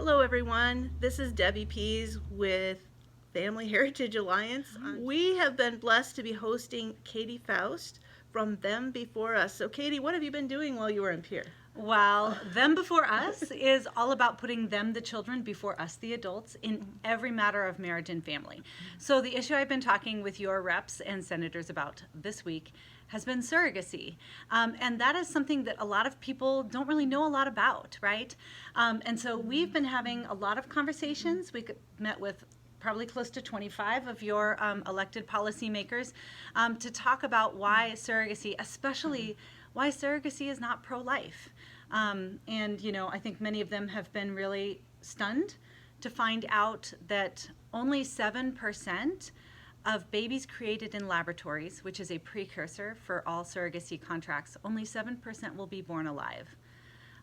Hello, everyone. This is Debbie Pease with Family Heritage Alliance. We have been blessed to be hosting Katy Faust from Them Before Us. So, Katy, what have you been doing while you were in Pier? Well, Them Before Us is all about putting them, the children, before us, the adults, in every matter of marriage and family. So the issue I've been talking with your reps and senators about this week has been surrogacy. And that is something that a lot of people don't really know a lot about, right? And so we've been having a lot of conversations. We met with probably close to 25 of your elected policymakers to talk about why surrogacy, especially why surrogacy is not pro-life. And, you know, I think many of them have been really stunned to find out that only 7% of babies created in laboratories, which is a precursor for all surrogacy contracts, only 7% will be born alive.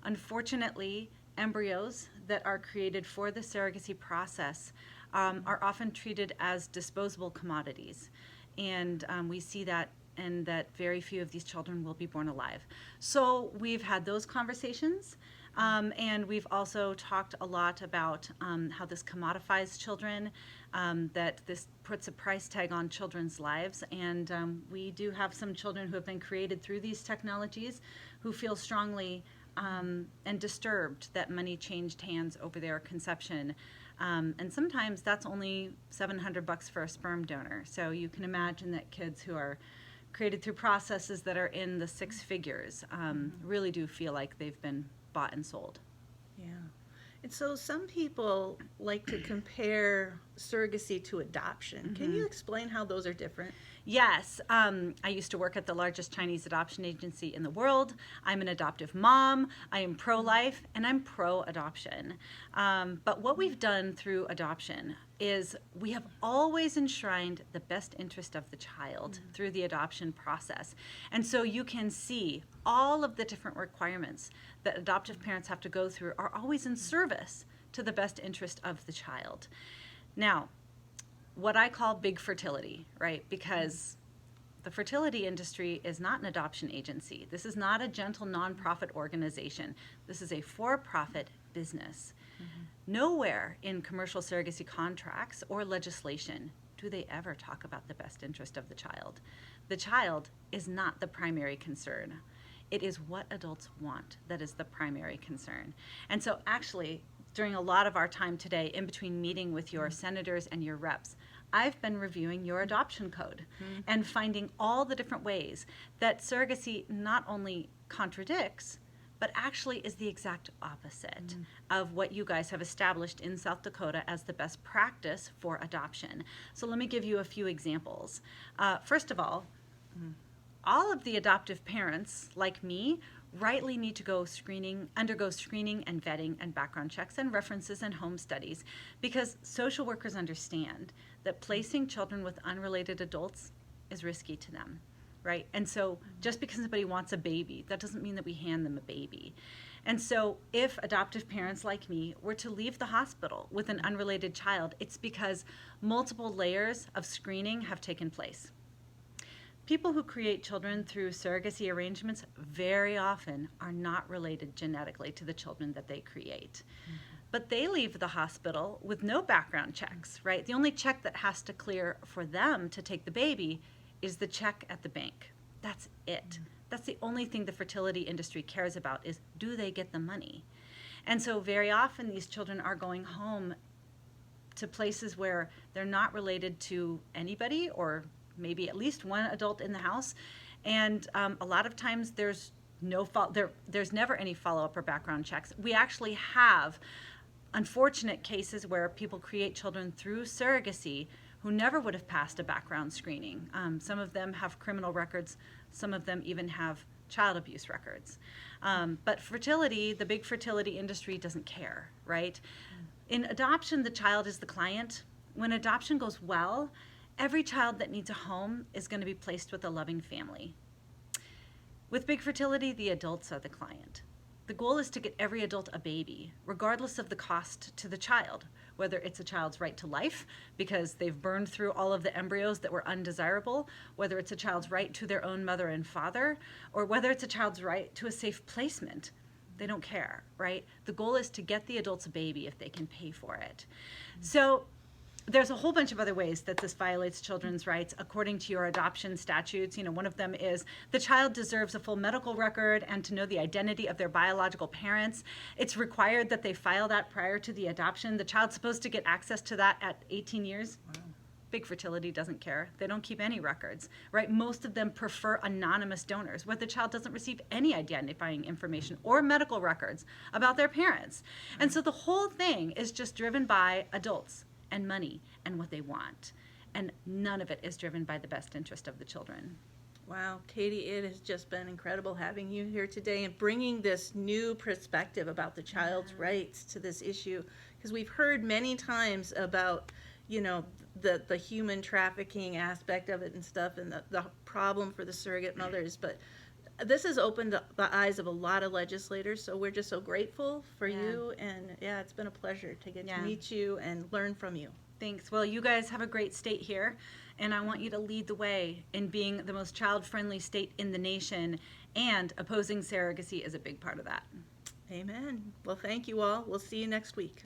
Unfortunately, embryos that are created for the surrogacy process are often treated as disposable commodities. And we see that and that very few of these children will be born alive. So we've had those conversations, and we've also talked a lot about how this commodifies children, that this puts a price tag on children's lives, and we do have some children who have been created through these technologies who feel strongly and disturbed that money changed hands over their conception. And sometimes that's only $700 for a sperm donor. So you can imagine that kids who are created through processes that are in the six figures really do feel like they've been bought and sold. Yeah. And so some people like to compare surrogacy to adoption. Can you explain how those are different? Yes, I used to work at the largest Chinese adoption agency in the world. I'm an adoptive mom, I am pro-life, and I'm pro-adoption. But what we've done through adoption is we have always enshrined the best interest of the child through the adoption process. And so you can see all of the different requirements that adoptive parents have to go through are always in service to the best interest of the child. Now, what I call big fertility, right? Because the fertility industry is not an adoption agency. This is not a gentle nonprofit organization. This is a for-profit business. Nowhere in commercial surrogacy contracts or legislation do they ever talk about the best interest of the child. The child is not the primary concern. It is what adults want that is the primary concern. And so actually, during a lot of our time today, in between meeting with your senators and your reps, I've been reviewing your adoption code and finding all the different ways that surrogacy not only contradicts, but actually is the exact opposite of what you guys have established in South Dakota as the best practice for adoption. So let me give you a few examples. First of all of the adoptive parents, like me, rightly need to undergo screening and vetting and background checks and references and home studies, because social workers understand that placing children with unrelated adults is risky to them, right? And so just because somebody wants a baby, that doesn't mean that we hand them a baby. And so if adoptive parents like me were to leave the hospital with an unrelated child, it's because multiple layers of screening have taken place. People who create children through surrogacy arrangements very often are not related genetically to the children that they create. But they leave the hospital with no background checks, right? The only check that has to clear for them to take the baby is the check at the bank. That's it. That's the only thing the fertility industry cares about, is do they get the money? And so very often these children are going home to places where they're not related to anybody, or maybe at least one adult in the house, and a lot of times there's never any follow-up or background checks. We actually have unfortunate cases where people create children through surrogacy who never would have passed a background screening. Some of them have criminal records, some of them even have child abuse records. But fertility, the big fertility industry doesn't care, right? In adoption, the child is the client. When adoption goes well, every child that needs a home is going to be placed with a loving family. With big fertility, the adults are the client. The goal is to get every adult a baby, regardless of the cost to the child, whether it's a child's right to life because they've burned through all of the embryos that were undesirable, whether it's a child's right to their own mother and father, or whether it's a child's right to a safe placement. They don't care, right? The goal is to get the adults a baby if they can pay for it. So there's a whole bunch of other ways that this violates children's rights according to your adoption statutes. One of them is the child deserves a full medical record and to know the identity of their biological parents. It's required that they file that prior to the adoption. The child's supposed to get access to that at 18 years. Wow. Big Fertility doesn't care. They don't keep any records, right? Most of them prefer anonymous donors, where the child doesn't receive any identifying information or medical records about their parents. And so the whole thing is just driven by adults and money and what they want. And none of it is driven by the best interest of the children. Wow, Katy, it has just been incredible having you here today and bringing this new perspective about the child's rights to this issue. Because we've heard many times about, the human trafficking aspect of it and stuff, and the problem for the surrogate mothers. But this has opened the eyes of a lot of legislators, so we're just so grateful for you. And it's been a pleasure to get to meet you and learn from you. Thanks. Well, you guys have a great state here, and I want you to lead the way in being the most child-friendly state in the nation, and opposing surrogacy is a big part of that. Amen. Well, thank you all. We'll see you next week.